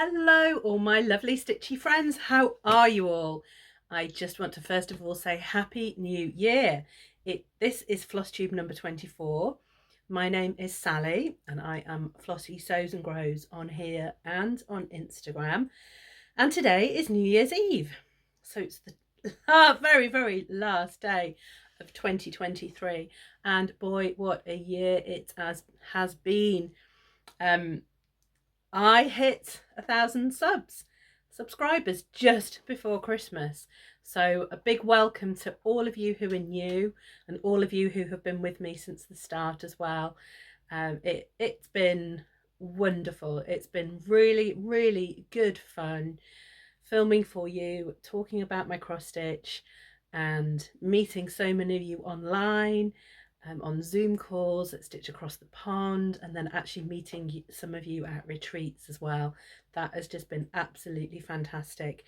Hello, all my lovely stitchy friends. How are you all? I just want to first of all say Happy New Year. This is Flosstube number 24. My name is Sally and I am Flossie Sews and Grows on here and on Instagram. And today is New Year's Eve. So it's the very last day of 2023. And boy, what a year it has been. I hit 1,000 subscribers just before Christmas. So a big welcome to all of you who are new and all of you who have been with me since the start as well. It's been wonderful. It's been really good fun filming for you, talking about my cross stitch and meeting so many of you online, on Zoom calls at Stitch Across the Pond, and then actually meeting some of you at retreats as well. That has just been absolutely fantastic.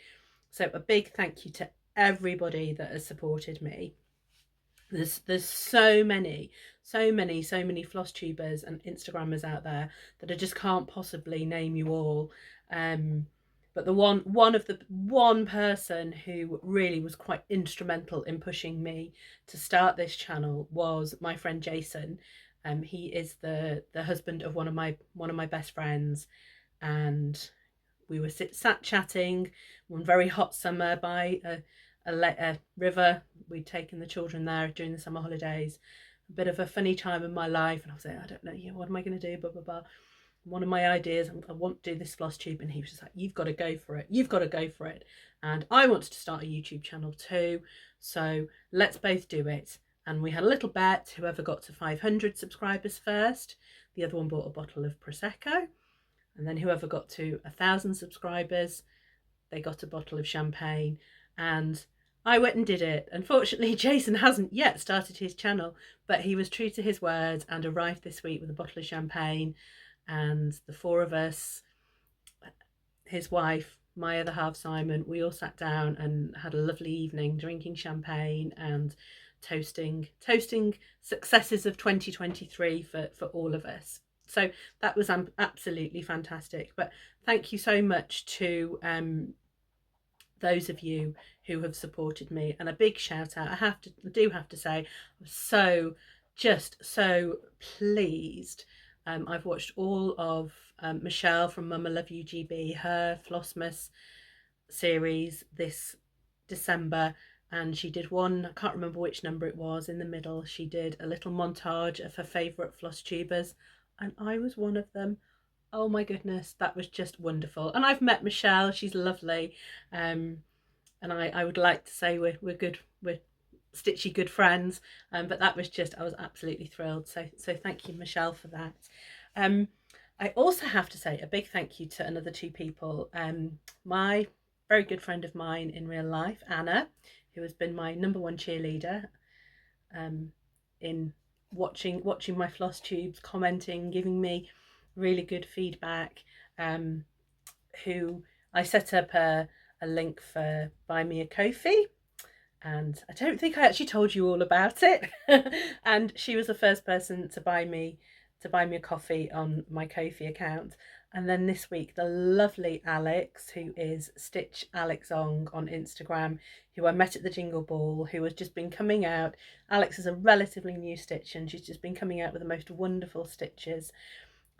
So a big thank you to everybody that has supported me. There's so many floss tubers and Instagrammers out there that I just can't possibly name you all. But the one person who really was quite instrumental in pushing me to start this channel was my friend Jason. He is the husband of one of my best friends, and we were sat chatting one very hot summer by a river. We'd taken the children there during the summer holidays. A bit of a funny time in my life, and I was like, I don't know, what am I going to do? Blah blah blah. One of my ideas, I want to do this floss tube, and he was just like, you've got to go for it. You've got to go for it. And I wanted to start a YouTube channel too, so let's both do it. And we had a little bet, whoever got to 500 subscribers first, the other one bought a bottle of Prosecco, and then whoever got to 1,000 subscribers, they got a bottle of champagne. And I went and did it. Unfortunately, Jason hasn't yet started his channel, but he was true to his word and arrived this week with a bottle of champagne. And the four of us, his wife, my other half Simon, we all sat down and had a lovely evening drinking champagne and toasting successes of 2023 for all of us. So that was absolutely fantastic. But thank you so much to those of you who have supported me, and a big shout out. I do have to say, I'm just so pleased. I've watched all of Michelle from Mama Love You GB, her Flossmas series this December, and she did one, I can't remember which number it was, in the middle she did a little montage of her favourite floss tubers, and I was one of them. Oh my goodness, that was just wonderful. And I've met Michelle, she's lovely, and I would like to say we're stitchy good friends, but that was just, I was absolutely thrilled. So thank you, Michelle, for that. I also have to say a big thank you to another two people. My very good friend of mine in real life, Anna, who has been my #1 cheerleader, in watching my floss tubes, commenting, giving me really good feedback, who I set up a link for Buy Me a Ko-fi, and I don't think I actually told you all about it. And she was the first person to buy me a coffee on my Ko-fi account. And then this week, the lovely Alex, who is Stitch Alexong on Instagram, who I met at the Jingle Ball, who has just been coming out. Alex is a relatively new stitch, and she's just been coming out with the most wonderful stitches.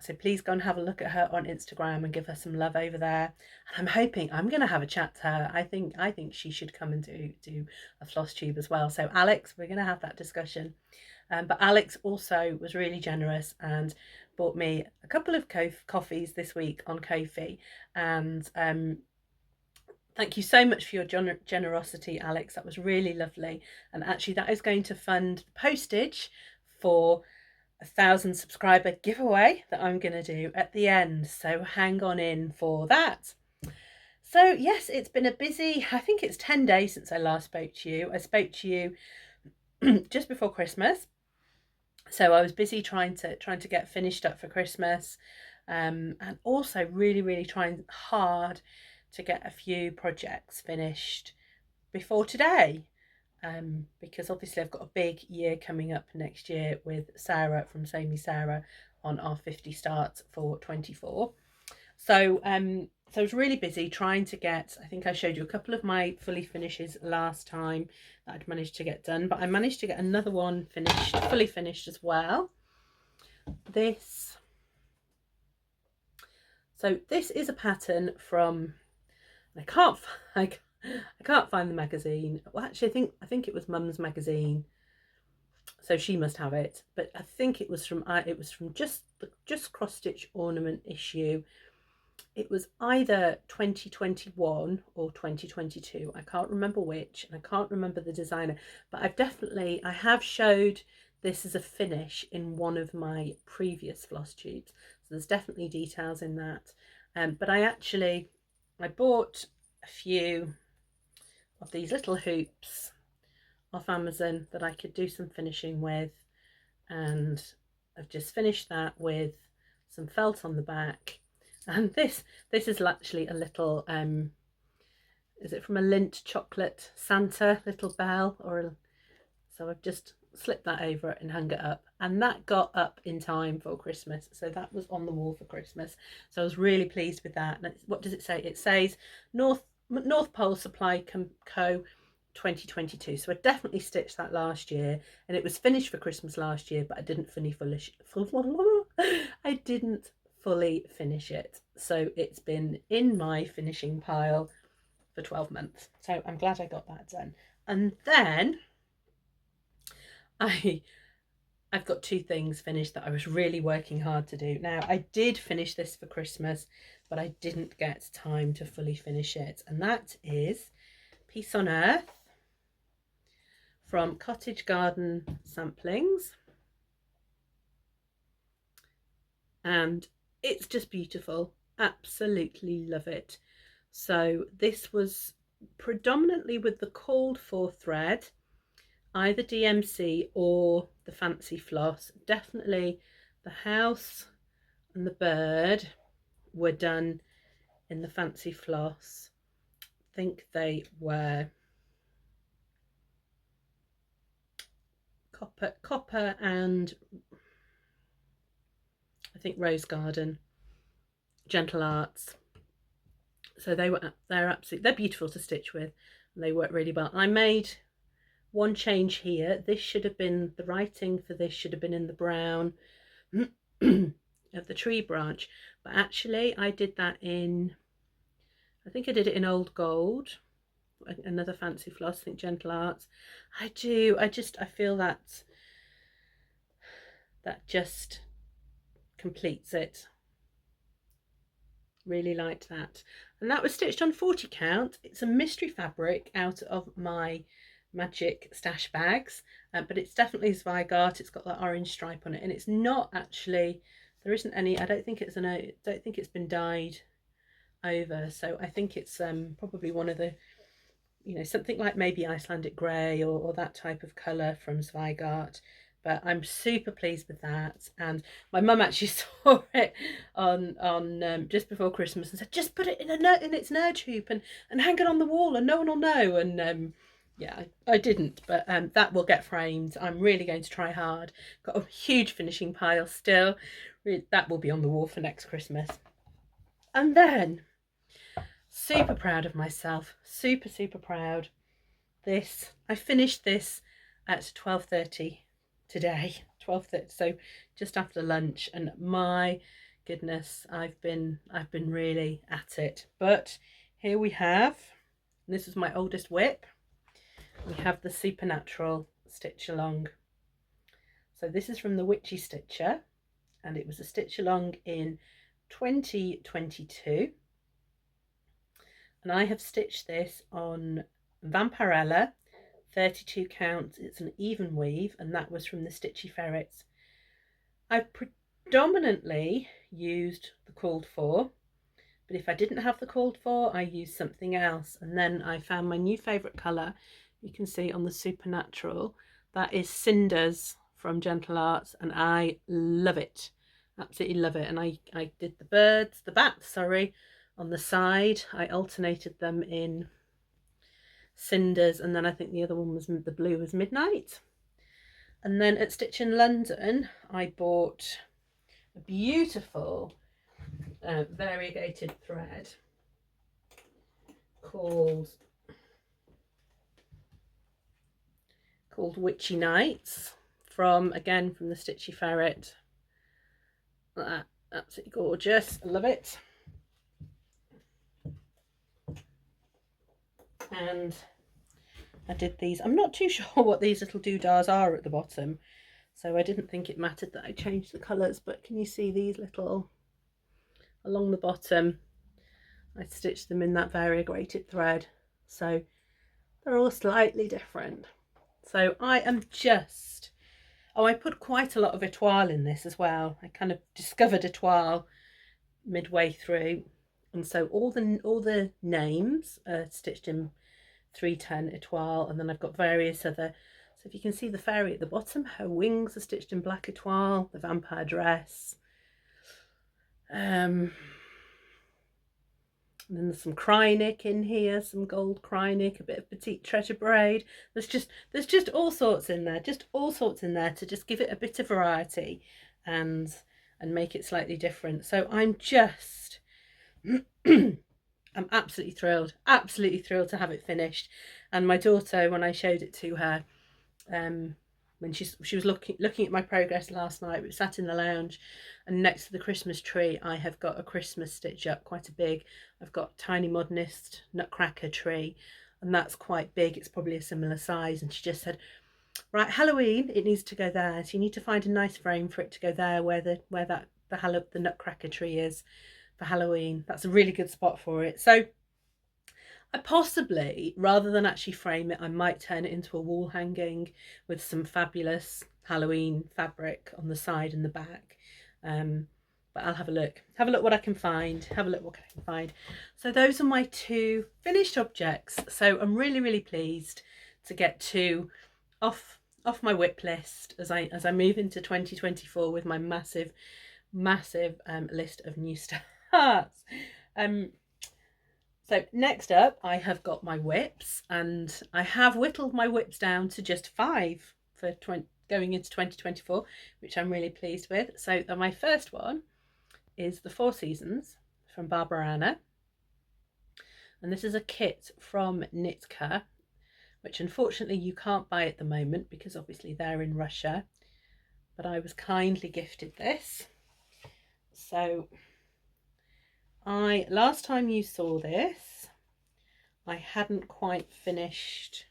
So please go and have a look at her on Instagram and give her some love over there. And I'm hoping I'm going to have a chat to her. I think she should come and do a floss tube as well. So Alex, we're going to have that discussion. But Alex also was really generous and bought me a couple of coffees this week on Ko-fi. And thank you so much for your generosity, Alex. That was really lovely. And actually that is going to fund the postage for 1,000 subscriber giveaway that I'm going to do at the end. So hang on in for that. So yes, it's been a busy, I think it's 10 days since I last spoke to you. I spoke to you just before Christmas. So I was busy trying to get finished up for Christmas, and also really trying hard to get a few projects finished before today. Because obviously I've got a big year coming up next year with Sarah from Sew Me Sarah on our 50 starts for 24. So So I was really busy trying to get, I think I showed you a couple of my fully finishes last time that I'd managed to get done, but I managed to get another one finished, fully finished as well. So this is a pattern from, I can't find the magazine. Well, actually, I think it was Mum's magazine, so she must have it. But I think it was from just the cross stitch ornament issue. It was either 2021 or 2022. I can't remember which, and I can't remember the designer. But I have showed this as a finish in one of my previous floss tubes. So there's definitely details in that. But I bought a few of these little hoops off Amazon that I could do some finishing with, and I've just finished that with some felt on the back. And this is actually a little is it from a Lindt chocolate Santa little bell, so I've just slipped that over it and hung it up, and that got up in time for Christmas, so that was on the wall for Christmas. So I was really pleased with that. And what does it say? It says North Pole Supply Co 2022. So I definitely stitched that last year, and it was finished for Christmas last year, but I didn't fully finish it. So it's been in my finishing pile for 12 months. So I'm glad I got that done. And then I've got two things finished that I was really working hard to do. Now, I did finish this for Christmas, but I didn't get time to fully finish it. And that is Peace on Earth from Cottage Garden Samplings. And it's just beautiful. Absolutely love it. So this was predominantly with the called for thread, either DMC or the fancy floss. Definitely the house and the bird were done in the fancy floss. I think they were copper and I think Rose Garden, Gentle Arts. So they're beautiful to stitch with, and they work really well. I made one change here. This should have been, the writing for this should have been in the brown of the tree branch, but actually I did that in, I think I did it in Old Gold, another fancy floss, I think Gentle Arts. I feel that just completes it. Really liked that. And that was stitched on 40 count. It's a mystery fabric out of my magic stash bags, but it's definitely Zweigart. It's got that orange stripe on it, and it's not actually, there isn't any, I don't think it's been dyed over, so I think it's probably one of the, something like maybe Icelandic grey or that type of colour from Zweigart. But I'm super pleased with that. And my mum actually saw it on just before Christmas and said, just put it in its Nerge hoop and hang it on the wall and no one will know. And yeah, I didn't, but that will get framed. I'm really going to try hard. Got a huge finishing pile still. That will be on the wall for next Christmas. And then, super proud of myself. Super proud. I finished this at 12:30 today, 12:30, so just after lunch, and my goodness, I've been really at it. But here we have, and this is my oldest WIP, we have the Supernatural Stitch Along. So this is from the Witchy Stitcher, and it was a stitch along in 2022, and I have stitched this on Vampirella 32 count. It's an even weave, and that was from the Stitchy Ferrets. I've predominantly used the called for, but if I didn't have the called for, I used something else. And then I found my new favourite colour, you can see on the Supernatural, that is Cinders from Gentle Arts, and I love it, absolutely love it. And I did the bats on the side. I alternated them in Cinders, and then I think the other one was, the blue was Midnight. And then at Stitch in London I bought a beautiful variegated thread, called Witchy Nights, again from the Stitchy Ferret. That, absolutely gorgeous, I love it. And I did these. I'm not too sure what these little doodahs are at the bottom, so I didn't think it mattered that I changed the colours, but can you see these little, along the bottom, I stitched them in that variegated thread, so they're all slightly different. So I am just, oh, I put quite a lot of etoile in this as well. I kind of discovered etoile midway through, and so all the names are stitched in 310 etoile, and then I've got various other, so if you can see the fairy at the bottom, her wings are stitched in black etoile, the vampire dress, and then there's some Krynic in here, some gold Krynic, a bit of petite treasure braid. There's just all sorts in there, to just give it a bit of variety and make it slightly different. So I'm just I'm absolutely thrilled to have it finished. And my daughter, when I showed it to her, when she was looking at my progress last night, we sat in the lounge, and next to the Christmas tree I have got a Christmas stitch up, quite a big, I've got Tiny Modernist Nutcracker tree, and that's quite big, it's probably a similar size, and she just said, right, Halloween, it needs to go there, so you need to find a nice frame for it to go there where the Nutcracker tree is for Halloween. That's a really good spot for it. So I possibly, rather than actually frame it, I might turn it into a wall hanging with some fabulous Halloween fabric on the side and the back. But I'll have a look what I can find, So those are my two finished objects. So I'm really pleased to get two off my WIP list as I move into 2024 with my massive list of new starts. So next up, I have got my WIPs, and I have whittled my WIPs down to just 5 for going into 2024, which I'm really pleased with. So my first one is the 4 Seasons from Barbarana, and this is a kit from Nitka, which unfortunately you can't buy at the moment because obviously they're in Russia, but I was kindly gifted this. So last time you saw this, I hadn't quite finished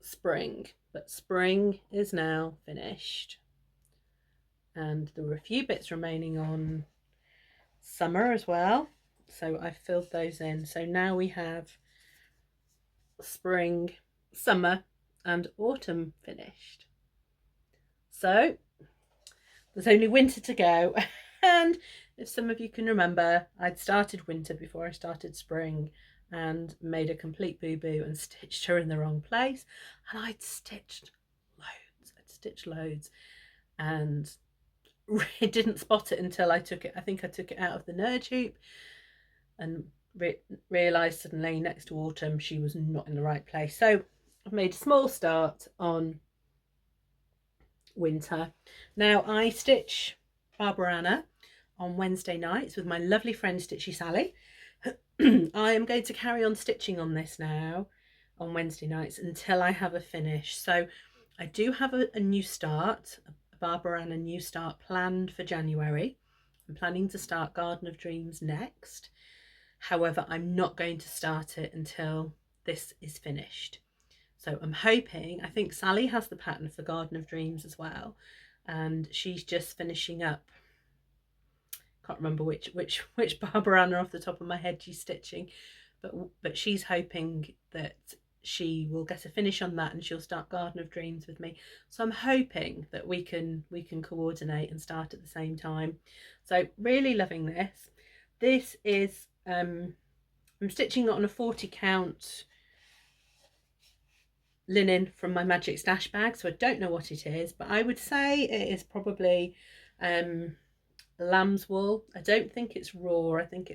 spring, but spring is now finished, and there were a few bits remaining on summer as well, so I filled those in. So now we have spring, summer and autumn finished. So there's only winter to go. And if some of you can remember, I'd started winter before I started spring and made a complete boo-boo and stitched her in the wrong place, and I'd stitched loads and didn't spot it until I took it out of the Nerge hoop and realised suddenly next to autumn she was not in the right place. So I've made a small start on winter. Now I stitch Barbarana on Wednesday nights with my lovely friend Stitchy Sally. I am going to carry on stitching on this now on Wednesday nights until I have a finish. So I do have a new start, a Barbarana new start planned for January. I'm planning to start Garden of Dreams next. However, I'm not going to start it until this is finished. So I'm hoping, I think Sally has the pattern for Garden of Dreams as well, and she's just finishing up, can't remember which Barbarana off the top of my head she's stitching, but she's hoping that she will get a finish on that and she'll start Garden of Dreams with me. So I'm hoping that we can coordinate and start at the same time. So really loving this. This is I'm stitching it on a 40 count linen from my Magic Stash bag, so I don't know what it is, but I would say it is probably lamb's wool. I don't think it's raw. I think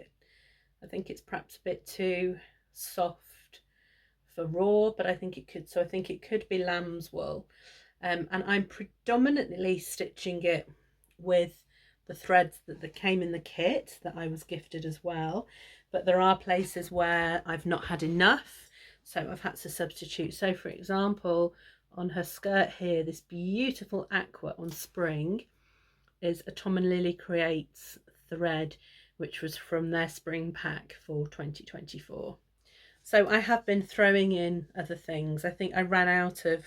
it's perhaps a bit too soft for raw, but I think it could be lamb's wool. And I'm predominantly stitching it with the threads that came in the kit that I was gifted as well. but there are places where I've not had enough, so I've had to substitute. So for example, on her skirt here, this beautiful aqua on spring is a Tom and Lily Creates thread, which was from their spring pack for 2024. So I have been throwing in other things. I think I ran out of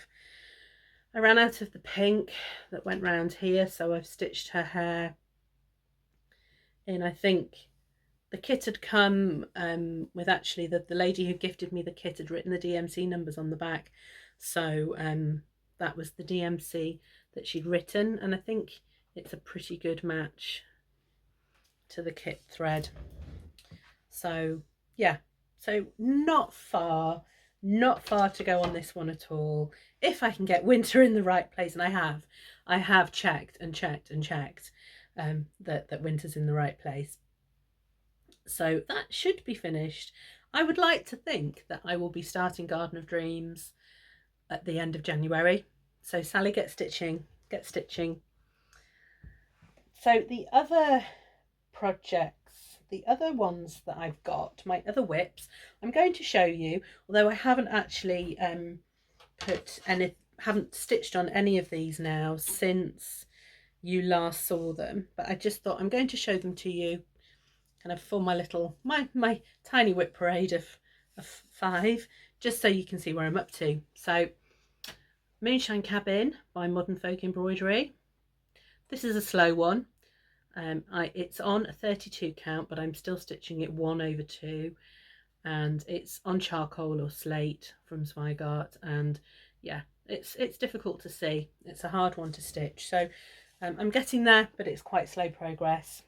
the pink that went round here, so I've stitched her hair in. I think the kit had come with actually the lady who gifted me the kit had written the DMC numbers on the back, so that was the DMC that she'd written, and I think it's a pretty good match to the kit thread. So yeah, so not far to go on this one at all. If I can get winter in the right place, and I have checked that winter's in the right place. So that should be finished. I would like to think that I will be starting Garden of Dreams at the end of January. So Sally, get stitching. So the other projects, the other ones that I've got, my other WIPs, I'm going to show you, although I haven't actually haven't stitched on any of these now since you last saw them, but I just thought I'm going to show them to you kind of for my little, my tiny WIP parade of 5, just so you can see where I'm up to. So Moonshine Cabin by Modern Folk Embroidery. This is a slow one. It's on a 32 count, but I'm still stitching it 1/2, and it's on charcoal or slate from Zweigart, and yeah, it's difficult to see. It's a hard one to stitch, so I'm getting there, but it's quite slow progress.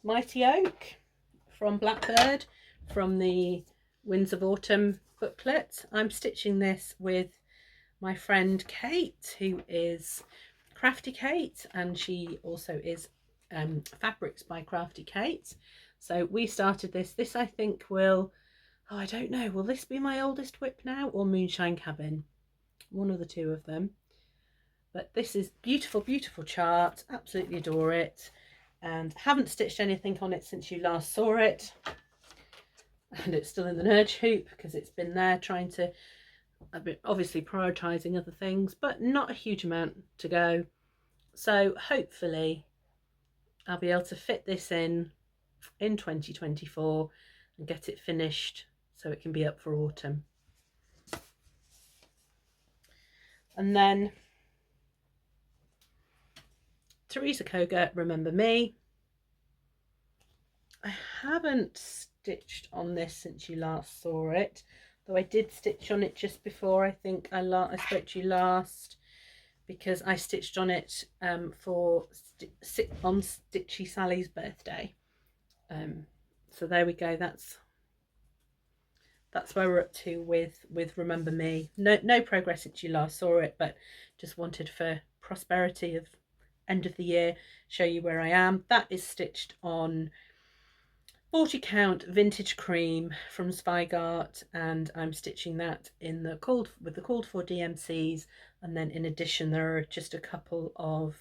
Mighty Oak from Blackbird, from the Winds of Autumn booklet. I'm stitching this with my friend Kate, who is Crafty Kate, and she also is Fabrics by Crafty Kate. So we started this I think will, oh, I don't know, will this be my oldest WIP now, or Moonshine Cabin? One of the two of them. But this is beautiful chart, absolutely adore it, and haven't stitched anything on it since you last saw it, and it's still in the Nerge hoop because it's been there trying to, obviously prioritising other things, but not a huge amount to go. So hopefully I'll be able to fit this in 2024 and get it finished so it can be up for autumn. And then Teresa Koga, Remember Me. I haven't stitched on this since you last saw it, though I did stitch on it just before I think I spoke to you last, because I stitched on it on Stitchy Sally's birthday. So there we go, that's where we're up to with Remember Me. No progress since you last saw it, but just wanted, for prosperity of end of the year, show you where I am. That is stitched on 40 count vintage cream from Zweigart, and I'm stitching that in the called for DMCs, and then in addition there are just a couple of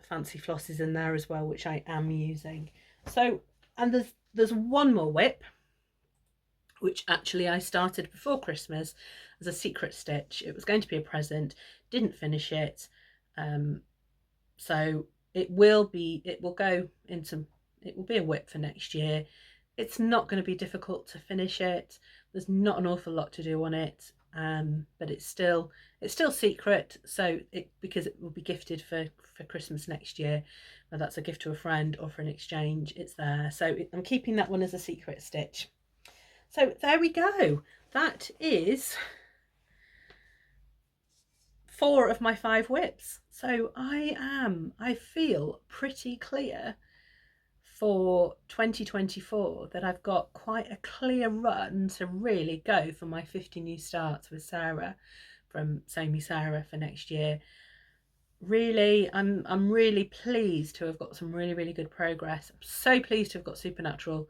fancy flosses in there as well, which I am using. So, and there's one more WIP which actually I started before Christmas as a secret stitch. It was going to be a present, didn't finish it, so it will be a WIP for next year. It's not going to be difficult to finish it. There's not an awful lot to do on it, but it's still secret, so because it will be gifted for Christmas next year, whether that's a gift to a friend or for an exchange, it's there. So I'm keeping that one as a secret stitch. So there we go. That is 4 of my 5 WIPs. So I feel pretty clear for 2024 that I've got quite a clear run to really go for my 50 new starts with Sarah from Sew Me Sarah for next year. Really, I'm really pleased to have got some really good progress. I'm so pleased to have got Supernatural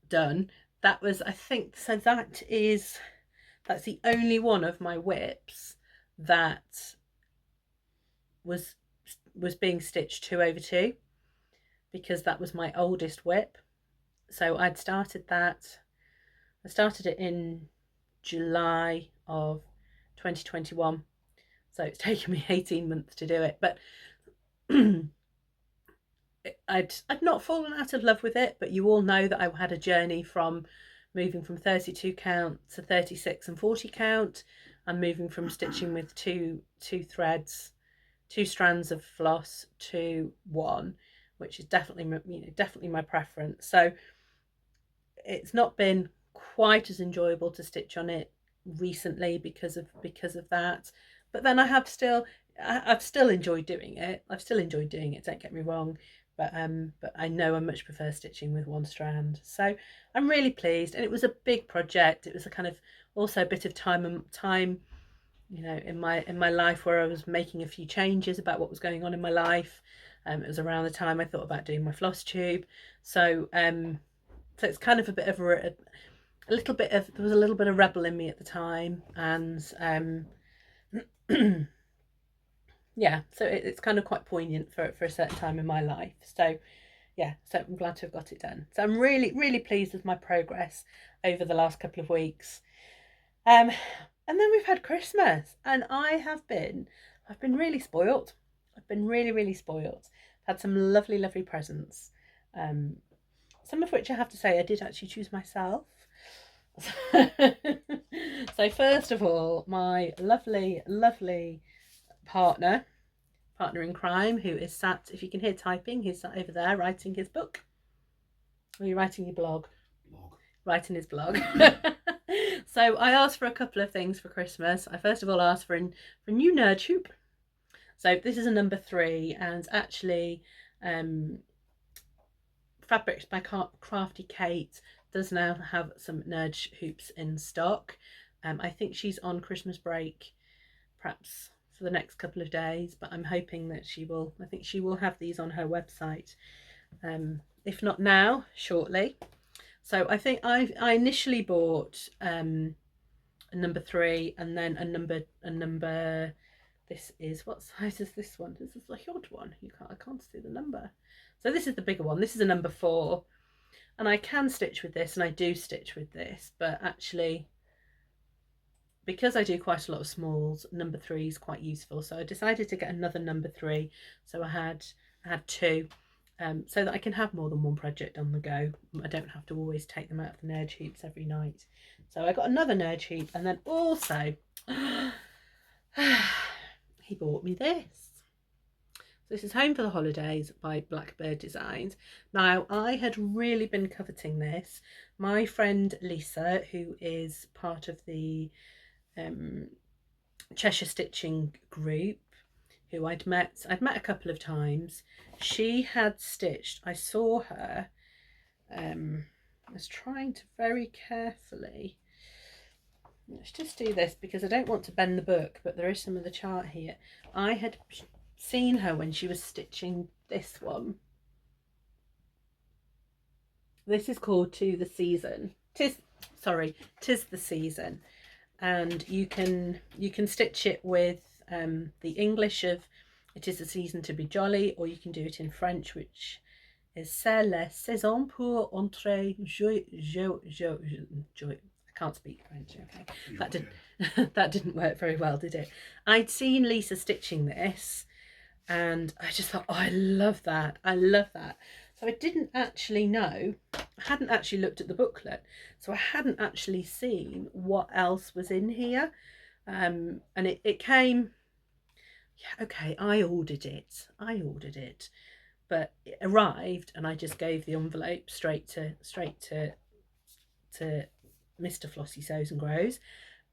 done. That was, I think, so that's the only one of my WIPs that was being stitched 2/2. because that was my oldest WIP. So I'd started that. I started it in July of 2021. So it's taken me 18 months to do it. But I'd not fallen out of love with it, but you all know that I had a journey from moving from 32 count to 36 and 40 count, and moving from stitching with two threads, 2 strands of floss to 1, which is definitely my preference. So it's not been quite as enjoyable to stitch on it recently because of that, but then I've still enjoyed doing it. Don't get me wrong, but I know I much prefer stitching with 1 strand. So I'm really pleased, and it was a big project. It was a kind of also a bit of time, you know, in my life where I was making a few changes about what was going on in my life. It was around the time I thought about doing my Flosstube, so so it's kind of a bit of there was a little bit of rebel in me at the time, and yeah, so it's kind of quite poignant for a certain time in my life. So yeah, so I'm glad to have got it done. So I'm really pleased with my progress over the last couple of weeks. And then we've had Christmas, and I've been really spoilt. I've been really spoilt. I've had some lovely presents, some of which I have to say I did actually choose myself. So first of all, my lovely partner in crime, who is sat, if you can hear typing, he's sat over there writing his book. Or are you writing your blog? Writing his blog. So I asked for a couple of things for Christmas. I first of all asked for a new Nerge hoop. So this is a number 3, and actually Fabrics by Crafty Kate does now have some Nerge hoops in stock. I think she's on Christmas break, perhaps for the next couple of days, but I'm hoping that I think she will have these on her website, if not now, shortly. So I think I initially bought a number 3, and then a number. This is, what size is this one? This is the odd one. I can't see the number. So this is the bigger one. This is a number 4, and I can stitch with this, and I do stitch with this, but actually, because I do quite a lot of smalls, number 3 is quite useful. So I decided to get another number 3. So I had 2. So that I can have more than one project on the go. I don't have to always take them out of the Nerge hoops every night. So I got another Nerge hoop, and then also he bought me this. So this is Home for the Holidays by Blackbird Designs. Now, I had really been coveting this. My friend Lisa, who is part of the Cheshire Stitching group, who I'd met a couple of times, she had stitched, I saw her, I was trying to very carefully, let's just do this because I don't want to bend the book, but there is some of the chart here. I had seen her when she was stitching this one. This is called "Tis the Season," and you can stitch it with the English of "It is the season to be jolly," or you can do it in French, which is "C'est la saison pour entrer joie." I can't speak French. Okay, that didn't work very well, did it? I'd seen Lisa stitching this, and I just thought, oh, I love that. So I didn't actually know. I hadn't actually looked at the booklet, so I hadn't actually seen what else was in here. And it came. Yeah, okay, I ordered it, but it arrived, and I just gave the envelope straight to Mr. Flossie Sews and Grows,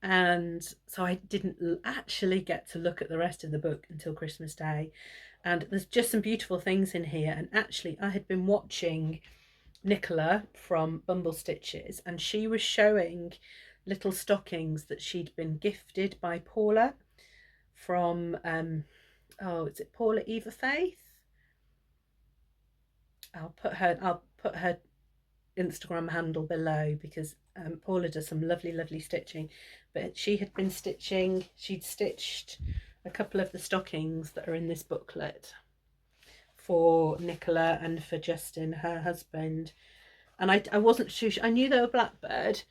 and so I didn't actually get to look at the rest of the book until Christmas Day. And there's just some beautiful things in here, and actually I had been watching Nicola from Bumble Stitches, and she was showing little stockings that she'd been gifted by Paula from is it Paula Eva Faith? I'll put her Instagram handle below, because Paula does some lovely stitching, but she'd stitched a couple of the stockings that are in this booklet for Nicola and for Justin, her husband. And I wasn't sure, I knew they were Blackbird,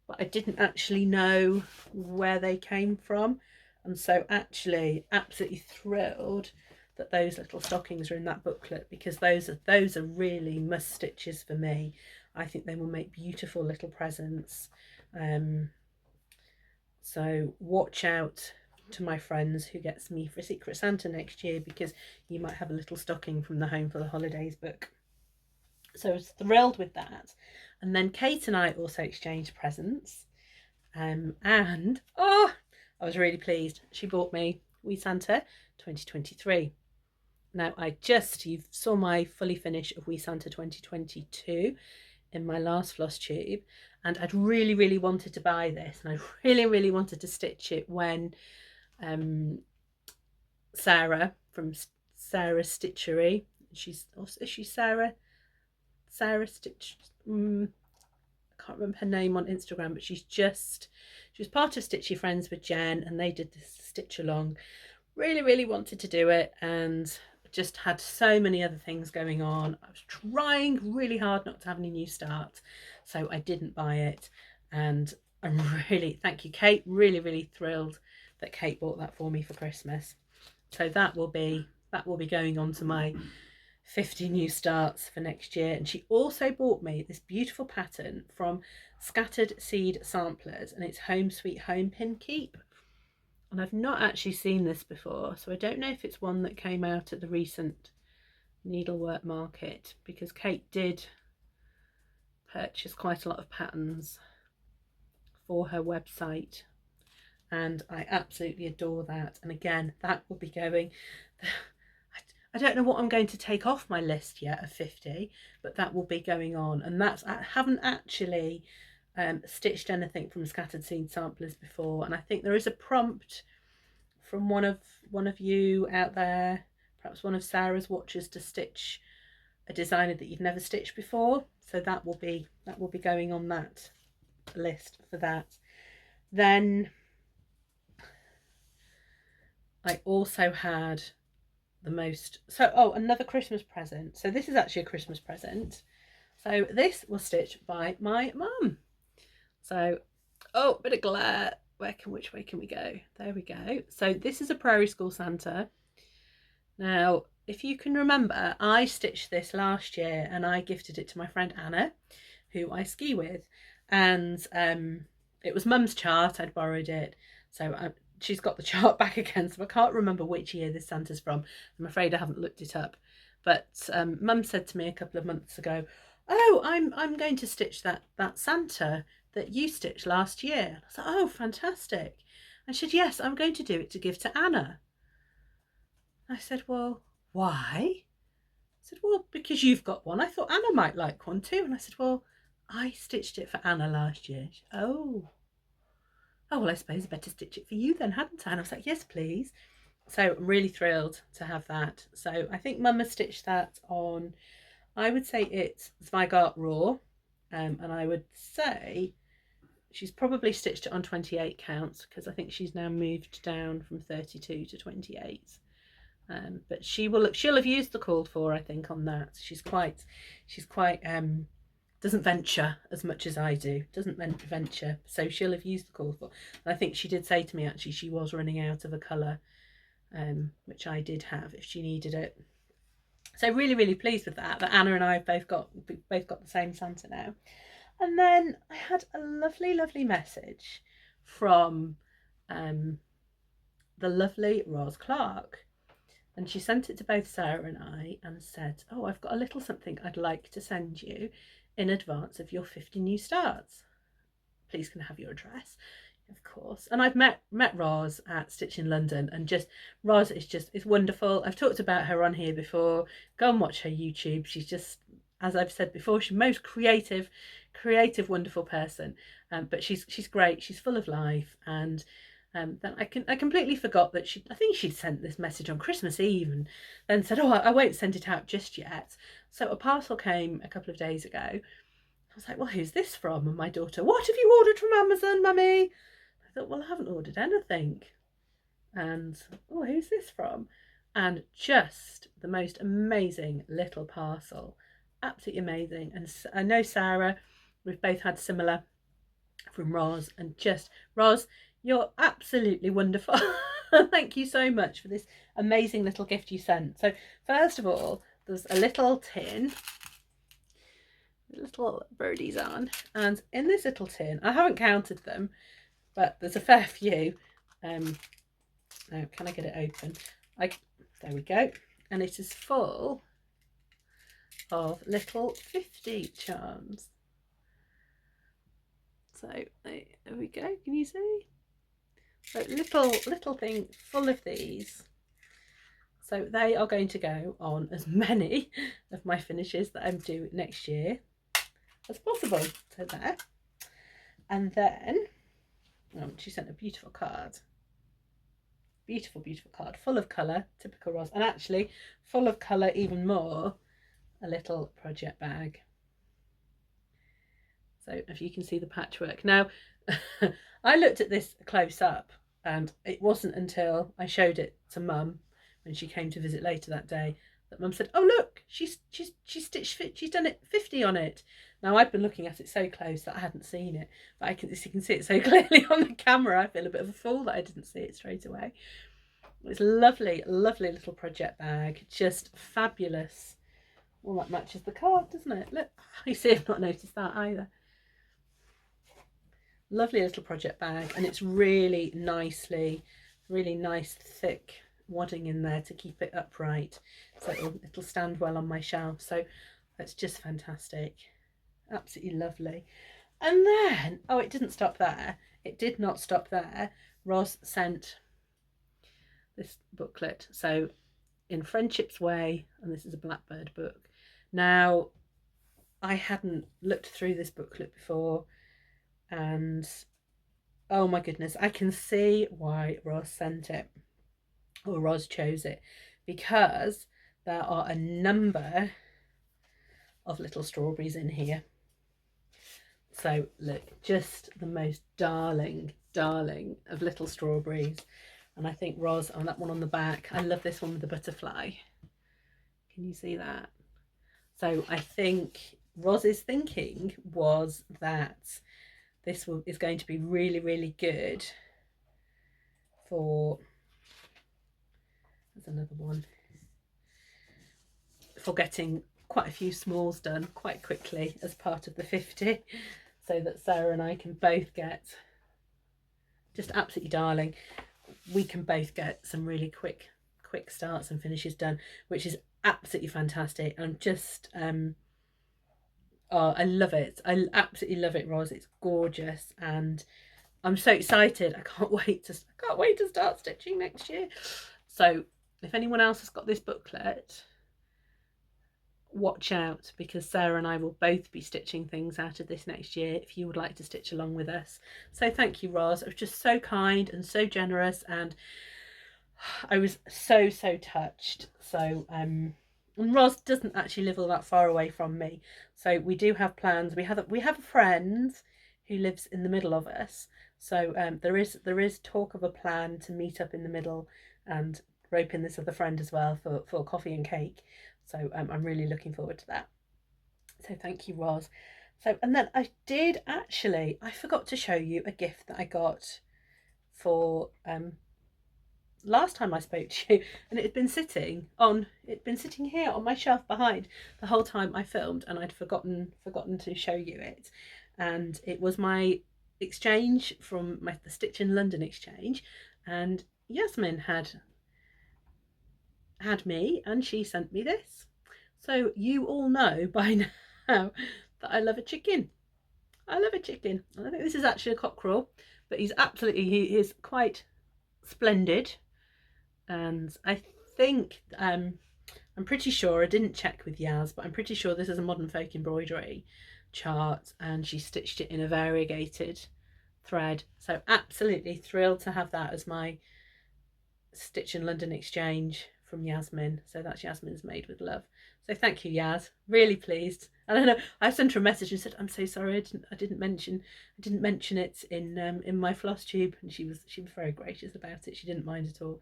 but I didn't actually know where they came from. And so actually absolutely thrilled that those little stockings are in that booklet, because those are really must stitches for me. I think they will make beautiful little presents. So watch out to my friends who gets me for Secret Santa next year, because you might have a little stocking from the Home for the Holidays book. So I was thrilled with that. And then Kate and I also exchanged presents. And I was really pleased. She bought me We Santa 2023. Now you saw my fully finish of We Santa 2022 in my last floss tube, and I'd really wanted to buy this, and I really wanted to stitch it when Sarah from Sarah Stitchery, is she Sarah Stitch, I can't remember her name on Instagram, but she was part of Stitchy Friends with Jen, and they did this stitch along. Really wanted to do it, and just had so many other things going on. I was trying really hard not to have any new starts, so I didn't buy it. And I'm really, thank you Kate, really thrilled that Kate bought that for me for Christmas. So that will be going on to my 50 new starts for next year. And she also bought me this beautiful pattern from Scattered Seed Samplers, and it's Home Sweet Home Pin Keep. And I've not actually seen this before, so I don't know if it's one that came out at the recent needlework market, because Kate did purchase quite a lot of patterns for her website, and I absolutely adore that. And again, that will be going, I don't know what I'm going to take off my list yet of 50, but that will be going on. And I haven't actually stitched anything from Scattered Seed Samplers before, and I think there is a prompt from one of you out there, perhaps one of Sarah's watchers, to stitch a designer that you've never stitched before. So that will be going on that list for that. Then I also had another Christmas present. So this is actually a Christmas present. So this was stitched by my mum. So, bit of glare. Which way can we go? There we go. So this is a Prairie School Santa. Now, if you can remember, I stitched this last year and I gifted it to my friend Anna, who I ski with. And it was Mum's chart. I'd borrowed it. So she's got the chart back again. So I can't remember which year this Santa's from. I'm afraid I haven't looked it up. But Mum said to me a couple of months ago, "Oh, I'm going to stitch that Santa that you stitched last year." I was like, "Oh, fantastic." And she said, "Yes, I'm going to do it to give to Anna." I said, "Well, why?" I said, "Well, because you've got one. I thought Anna might like one too." And I said, "Well, I stitched it for Anna last year." She said, "Oh, well, I suppose I better stitch it for you then, hadn't I?" And I was like, "Yes, please." So I'm really thrilled to have that. So I think Mum has stitched that on, I would say it's Zweigart Raw, and I would say she's probably stitched it on 28 counts, because I think she's now moved down from 32 to 28. But she'll have used the called for, I think, on that. She's quite doesn't venture as much as I do, doesn't venture, so she'll have used the called for. And I think she did say to me actually she was running out of a colour, which I did have if she needed it. So really pleased with that Anna and I have both got the same Santa now. And then I had a lovely message from the lovely Roz Clark, and she sent it to both Sarah and I and said, "Oh, I've got a little something I'd like to send you in advance of your 50 new starts. Please can I have your address?" Of course. And I've met Roz at Stitch in London, and Roz is wonderful. I've talked about her on here before. Go and watch her YouTube. She's just, as I've said before, she's most creative, wonderful person. But she's great. She's full of life. And then I completely forgot that I think she'd sent this message on Christmas Eve, and then said, "Oh, I won't send it out just yet." So a parcel came a couple of days ago. I was like, "Well, who's this from?" And my daughter, "What have you ordered from Amazon, Mummy?" I thought, well, I haven't ordered anything. And, "Oh, who's this from?" and just the most amazing little parcel. Absolutely amazing. And I know Sarah, we've both had similar from Roz, and just Roz, you're absolutely wonderful. Thank you so much for this amazing little gift you sent. So first of all, there's a little tin, little birdies on, and in this little tin, I haven't counted them, but there's a fair few. Now can I get it open? There we go. And it is full of little 50 charms. So there we go. Can you see? So little thing full of these. So they are going to go on as many of my finishes that I'm due next year as possible. So there. And then she sent a beautiful card. Beautiful, beautiful card, full of colour, typical Roz, and actually full of colour even more, a little project bag. So if you can see the patchwork. Now, I looked at this close up, and it wasn't until I showed it to Mum when she came to visit later that day that Mum said, "Oh look, she's stitched, she's done it 50 on it." Now I'd been looking at it so close that I hadn't seen it, but as you can see it so clearly on the camera, I feel a bit of a fool that I didn't see it straight away. It's lovely, lovely little project bag, just fabulous. Well, that matches the card, doesn't it? Look, you see, I've not noticed that either. Lovely little project bag, and it's really nice thick wadding in there to keep it upright, so it'll stand well on my shelf. So that's just fantastic, absolutely lovely. And then, oh, it didn't stop there. It did not stop there. Roz sent this booklet, so In Friendship's Way, and this is a Blackbird book. Now, I hadn't looked through this booklet before, and oh my goodness, I can see why Roz sent it, or Roz chose it, because there are a number of little strawberries in here. So look, just the most darling of little strawberries. And I think Roz, on that one on the back, I love this one with the butterfly. Can you see that? So I think Roz's thinking was that this is going to be really good for, there's another one, for getting quite a few smalls done quite quickly as part of the 50, so that Sarah and I can both get, just absolutely darling, we can both get some really quick starts and finishes done, which is absolutely fantastic. I'm just oh, I love it. I absolutely love it, Roz. It's gorgeous, and I'm so excited. I can't wait to start stitching next year. So if anyone else has got this booklet, watch out, because Sarah and I will both be stitching things out of this next year if you would like to stitch along with us. So thank you, Roz. It was just so kind and so generous, and I was so touched. So and Roz doesn't actually live all that far away from me, so we do have plans. We have a friend who lives in the middle of us, so there is talk of a plan to meet up in the middle and rope in this other friend as well for coffee and cake. So I'm really looking forward to that. So thank you, Roz. So, and then I forgot to show you a gift that I got for last time I spoke to you, and it'd been sitting here on my shelf behind the whole time I filmed, and I'd forgotten to show you it. And it was my exchange from the Stitch in London exchange, and Yasmin had me, and she sent me this. So you all know by now that I love a chicken. I love a chicken. I think this is actually a cockerel, but he is quite splendid. And I think I'm pretty sure, I didn't check with Yaz, but I'm pretty sure this is a Modern Folk embroidery chart, and she stitched it in a variegated thread. So absolutely thrilled to have that as my Stitch in London exchange from Yasmin. So that's Yasmin's Made with Love. So thank you, Yaz. Really pleased. And I know I sent her a message and said, I'm so sorry I didn't mention it in my Flosstube, and she was very gracious about it. She didn't mind at all.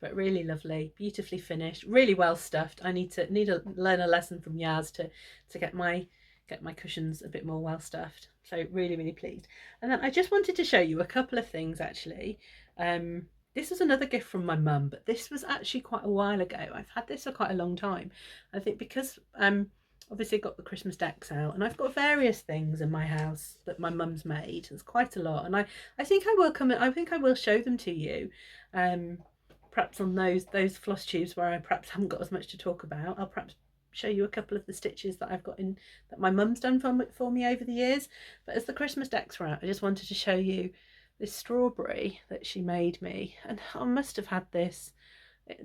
but really lovely, beautifully finished, really well stuffed. I need to learn a lesson from Yaz to get my cushions a bit more well stuffed. So really, really pleased. And then I just wanted to show you a couple of things actually. This was another gift from my mum, but this was actually quite a while ago. I've had this for quite a long time. I think because obviously I got the Christmas decks out, and I've got various things in my house that my mum's made. There's quite a lot, and I think I will come. I think I will show them to you. Perhaps on those floss tubes where I perhaps haven't got as much to talk about. I'll perhaps show you a couple of the stitches that I've got in that my mum's done for me over the years. But as the Christmas decks were out, I just wanted to show you this strawberry that she made me, and I must have had this.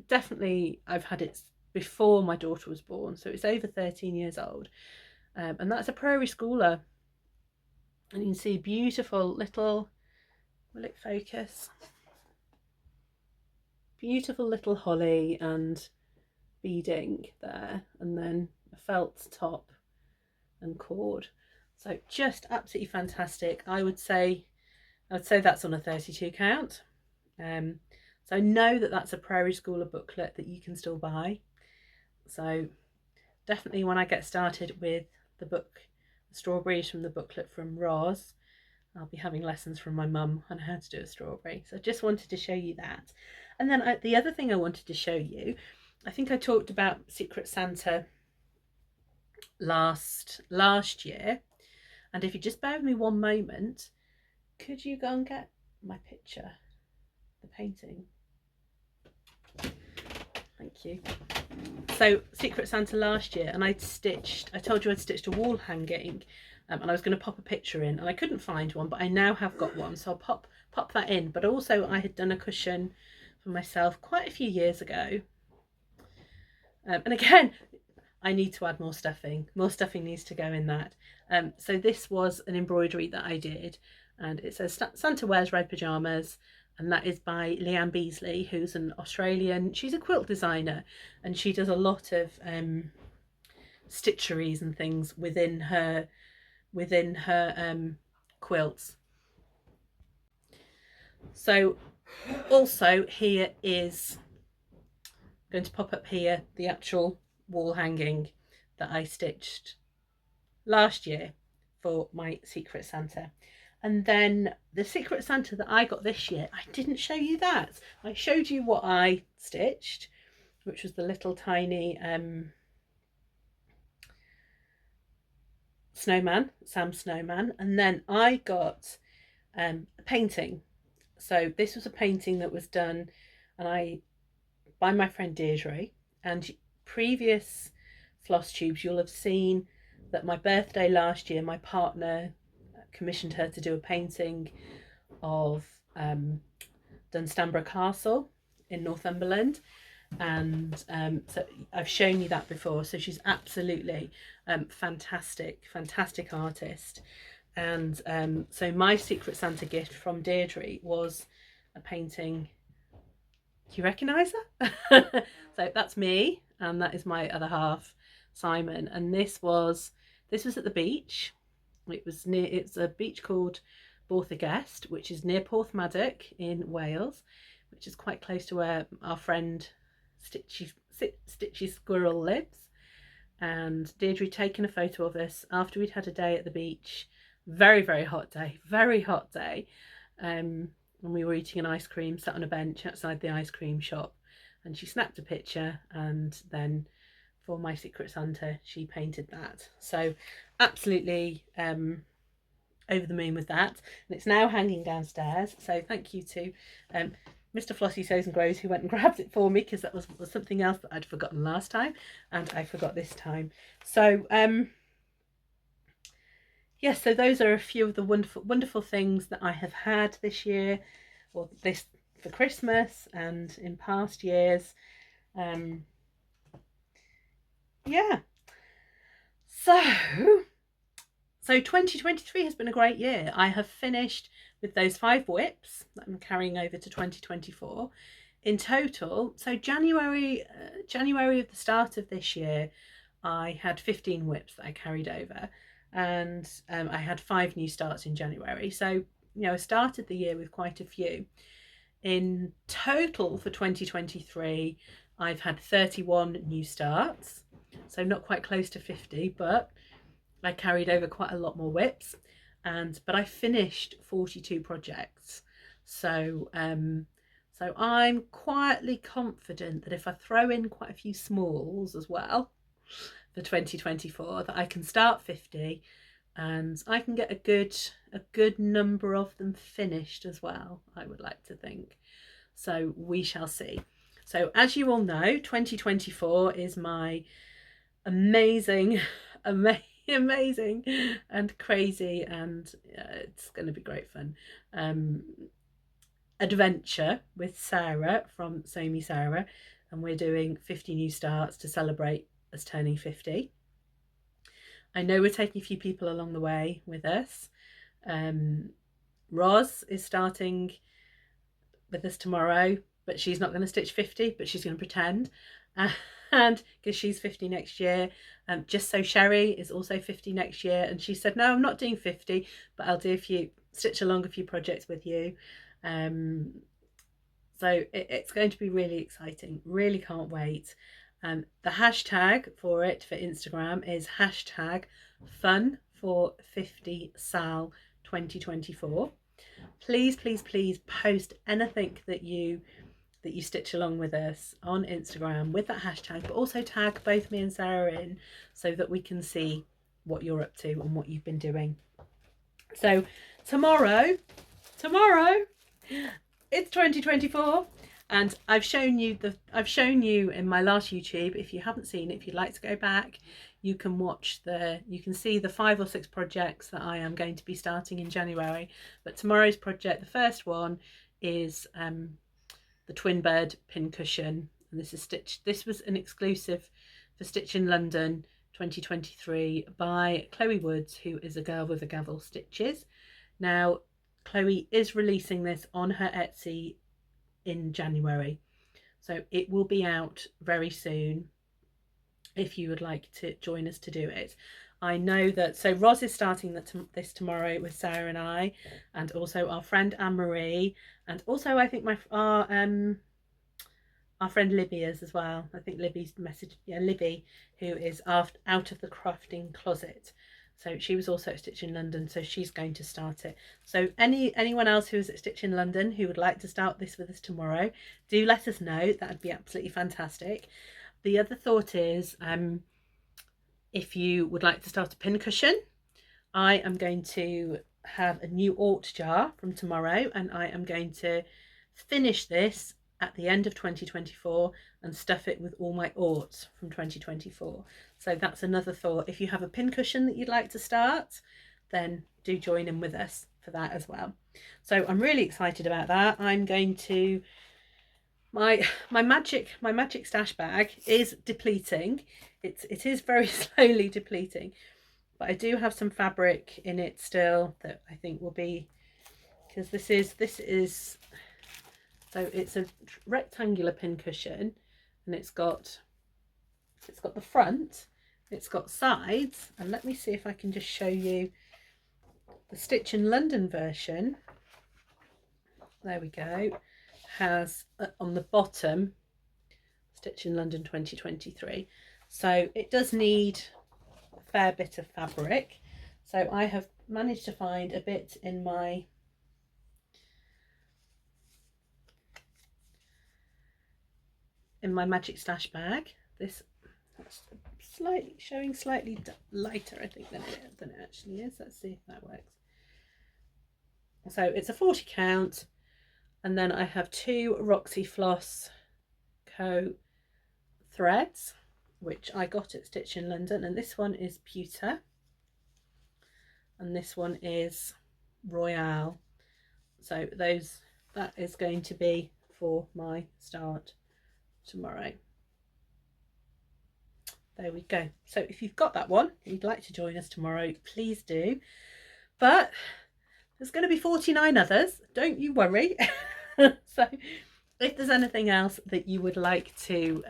Definitely, I've had it before my daughter was born, so it's over 13 years old, and that's a Prairie Schooler, and you can see beautiful little, will it focus? Beautiful little holly and beading there, and then a felt top and cord. So just absolutely fantastic. I would say that's on a 32 count. So know that that's a Prairie Schooler booklet that you can still buy. So definitely when I get started with the book, the strawberries from the booklet from Roz, I'll be having lessons from my mum on how to do a strawberry. So I just wanted to show you that. And then the other thing I wanted to show you, I think I talked about Secret Santa last year. And if you just bear with me one moment, could you go and get my picture, the painting? Thank you. So Secret Santa last year, and I told you I'd stitched a wall hanging, and I was going to pop a picture in, and I couldn't find one, but I now have got one, so I'll pop that in. But also I had done a cushion for myself quite a few years ago, and again I need to add more stuffing. More stuffing needs to go in that. So this was an embroidery that I did, and it says Santa wears red pyjamas, and that is by Leanne Beasley, who's an Australian. She's a quilt designer, and she does a lot of stitcheries and things within her quilts. So also here is going to pop up here the actual wall hanging that I stitched last year for my Secret Santa. And then the Secret Santa that I got this year, I didn't show you that. I showed you what I stitched, which was the little tiny snowman, Sam Snowman. And then I got a painting. So this was a painting that was done by my friend Deirdre, and previous floss tubes you'll have seen that my birthday last year, my partner commissioned her to do a painting of Dunstamborough Castle in Northumberland, and so I've shown you that before. So she's absolutely fantastic artist. And so my Secret Santa gift from Deirdre was a painting. Do you recognise her? So that's me, and that is my other half, Simon. And this was at the beach. It's a beach called Borthagest, which is near Porthmadog in Wales, which is quite close to where our friend Stitchy Squirrel lives. And Deirdre taken a photo of us after we'd had a day at the beach. Very, very hot day. And we were eating an ice cream, sat on a bench outside the ice cream shop, and she snapped a picture, and then for my Secret Santa she painted that. So absolutely over the moon with that, and it's now hanging downstairs. So thank you to Mr. Flossie Sews and Grows, who went and grabbed it for me, because that was something else that I'd forgotten last time, and I forgot this time. So yes, so those are a few of the wonderful things that I have had this year, or this for Christmas and in past years. Yeah, so 2023 has been a great year. I have finished with those 5 WIPs that I'm carrying over to 2024 in total. So January of the start of this year, I had 15 WIPs that I carried over, and I had 5 new starts in January. So I started the year with quite a few. In total for 2023, I've had 31 new starts, so not quite close to 50, but I carried over quite a lot more WIPs, but I finished 42 projects. So so I'm quietly confident that if I throw in quite a few smalls as well for 2024, that I can start 50 and I can get a good number of them finished as well, I would like to think. So we shall see. So as you all know, 2024 is my amazing amazing and crazy, and it's going to be great fun adventure with Sarah from Sew Me Sarah, and we're doing 50 new starts to celebrate us turning 50. I know we're taking a few people along the way with us. Roz is starting with us tomorrow, but she's not going to stitch 50, but she's going to pretend, and because she's 50 next year. Just So Sherry is also 50 next year, and she said, no, I'm not doing 50, but I'll do stitch along a few projects with you. So it's going to be really exciting, really can't wait. The hashtag for it for Instagram is hashtag fun for 50 Sal 2024. Please, please, please post anything that you stitch along with us on Instagram with that hashtag, but also tag both me and Sarah in so that we can see what you're up to and what you've been doing. So tomorrow it's 2024, and I've shown you in my last YouTube. If you haven't seen it, if you'd like to go back, you can see the 5 or 6 projects that I am going to be starting in January. But tomorrow's project, the first one, is the Twin Bird pincushion, and this was an exclusive for Stitch in London 2023 by Chloe Woods, who is a girl with a gavel stitches. Now Chloe is releasing this on her Etsy in January, so it will be out very soon if you would like to join us to do it. I know that, so Roz is starting this tomorrow with Sarah and I, and also our friend Anne-Marie, and also I think our friend Libby is as well. I think Libby's message, Libby, who is out of the crafting closet. So she was also at Stitch in London, so she's going to start it. So anyone else who is at Stitch in London who would like to start this with us tomorrow, do let us know. That'd be absolutely fantastic. The other thought is, if you would like to start a pincushion, I am going to have a new Ort jar from tomorrow, and I am going to finish this at the end of 2024 and stuff it with all my Orts from 2024. So that's another thought. If you have a pincushion that you'd like to start, then do join in with us for that as well. So I'm really excited about that. I'm going to my magic stash bag is depleting. It is very slowly depleting, but I do have some fabric in it still that I think will be, because this is so it's a rectangular pincushion, and it's got the front, it's got sides, and let me see if I can just show you the Stitch in London version. There we go. Has on the bottom Stitch in London 2023, so it does need a fair bit of fabric. So I have managed to find a bit in my magic stash bag. This showing slightly lighter, I think, than it actually is. Let's see if that works. So it's a 40 count, and then I have 2 Roxy Floss Co threads, which I got at Stitch in London, and this one is Pewter and this one is Royale. So that is going to be for my start tomorrow. There we go. So if you've got that one and you'd like to join us tomorrow, please do. But there's going to be 49 others, don't you worry. So if there's anything else that you would like to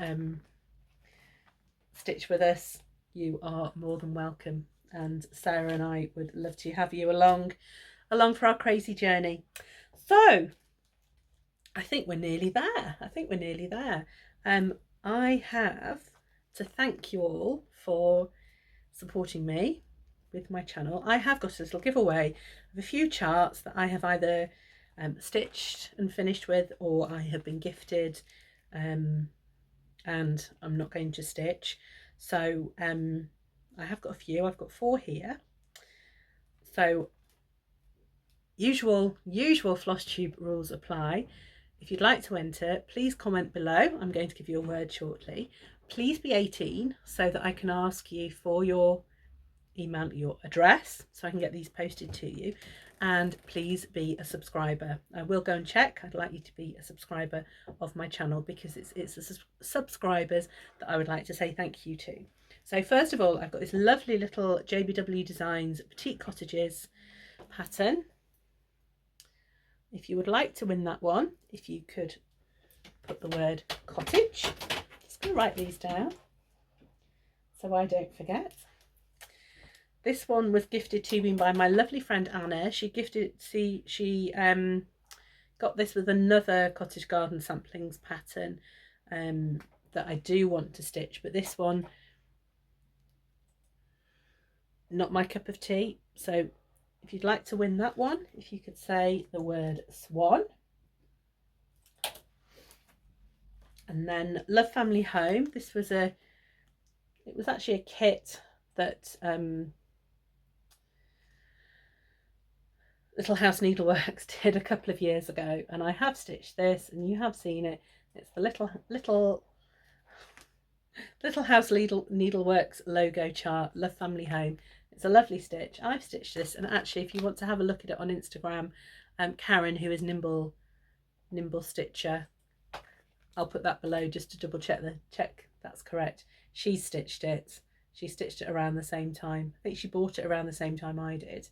stitch with us, you are more than welcome, and Sarah and I would love to have you along for our crazy journey. So I think we're nearly there. I think we're nearly there. I have to thank you all for supporting me with my channel. I have got a little giveaway of a few charts that I have either stitched and finished with, or I have been gifted and I'm not going to stitch. So I have got a few. I've got 4 here. So usual Flosstube rules apply. If you'd like to enter, please comment below. I'm going to give you a word shortly. Please be 18 so that I can ask you for your email, your address, so I can get these posted to you. And please be a subscriber. I will go and check. I'd like you to be a subscriber of my channel, because it's the subscribers that I would like to say thank you to. So first of all, I've got this lovely little JBW Designs Petite Cottages pattern. If you would like to win that one, if you could put the word cottage. Just going to write these down so I don't forget. This one was gifted to me by my lovely friend Anna. She got this with another cottage garden samplings pattern that I do want to stitch, but this one, not my cup of tea. So if you'd like to win that one, if you could say the word swan. And then Love Family Home. This was it was actually a kit that Little House Needleworks did a couple of years ago, and I have stitched this, and you have seen it. It's the Little House Needleworks logo chart, Love Family Home. It's a lovely stitch. I've stitched this, and actually, if you want to have a look at it on Instagram, Karen, who is Nimble Stitcher, I'll put that below just to double check that's correct. She stitched it. She stitched it around the same time. I think she bought it around the same time I did.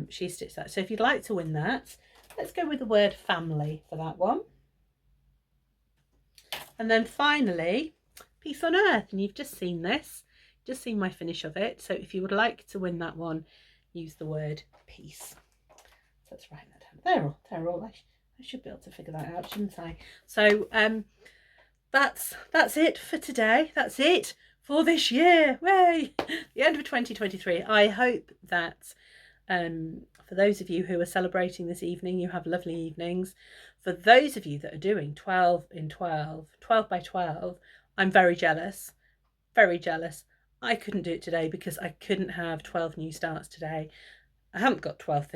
She stitched that. So if you'd like to win that, let's go with the word family for that one. And then finally, Peace on Earth. And you've just seen this, just seen my finish of it. So if you would like to win that one, use the word peace. So let's write that down. They're all. I should be able to figure that out, shouldn't I? So that's it for today. That's it for this year. Way the end of 2023. I hope that for those of you who are celebrating this evening, you have lovely evenings. For those of you that are doing 12 in 12, 12 by 12, I'm very jealous, very jealous. I couldn't do it today because I couldn't have 12 new starts today. I haven't got 12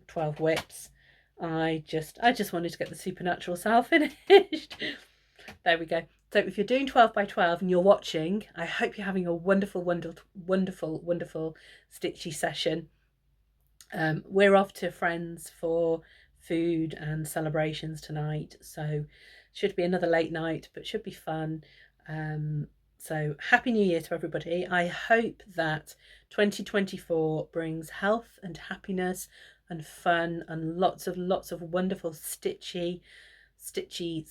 WIPs. I just wanted to get the Supernatural Sal finished. There we go. So if you're doing 12 by 12 and you're watching, I hope you're having a wonderful, wonderful, wonderful, wonderful stitchy session. We're off to friends for food and celebrations tonight, so should be another late night, but should be fun. So happy new year to everybody. I hope that 2024 brings health and happiness and fun and lots of wonderful stitching, stitchy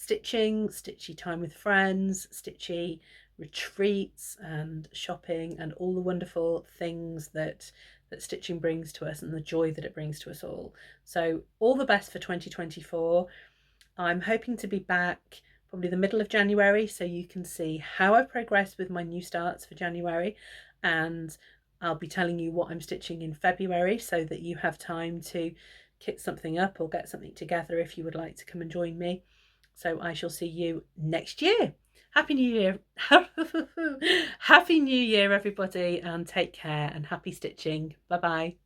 time with friends, stitchy retreats and shopping and all the wonderful things that stitching brings to us and the joy that it brings to us all. So all the best for 2024. I'm hoping to be back probably the middle of January, so you can see how I progress with my new starts for January, and I'll be telling you what I'm stitching in February so that you have time to kit something up or get something together if you would like to come and join me. So I shall see you next year. Happy New Year. Happy New Year, everybody, and take care and happy stitching. Bye bye.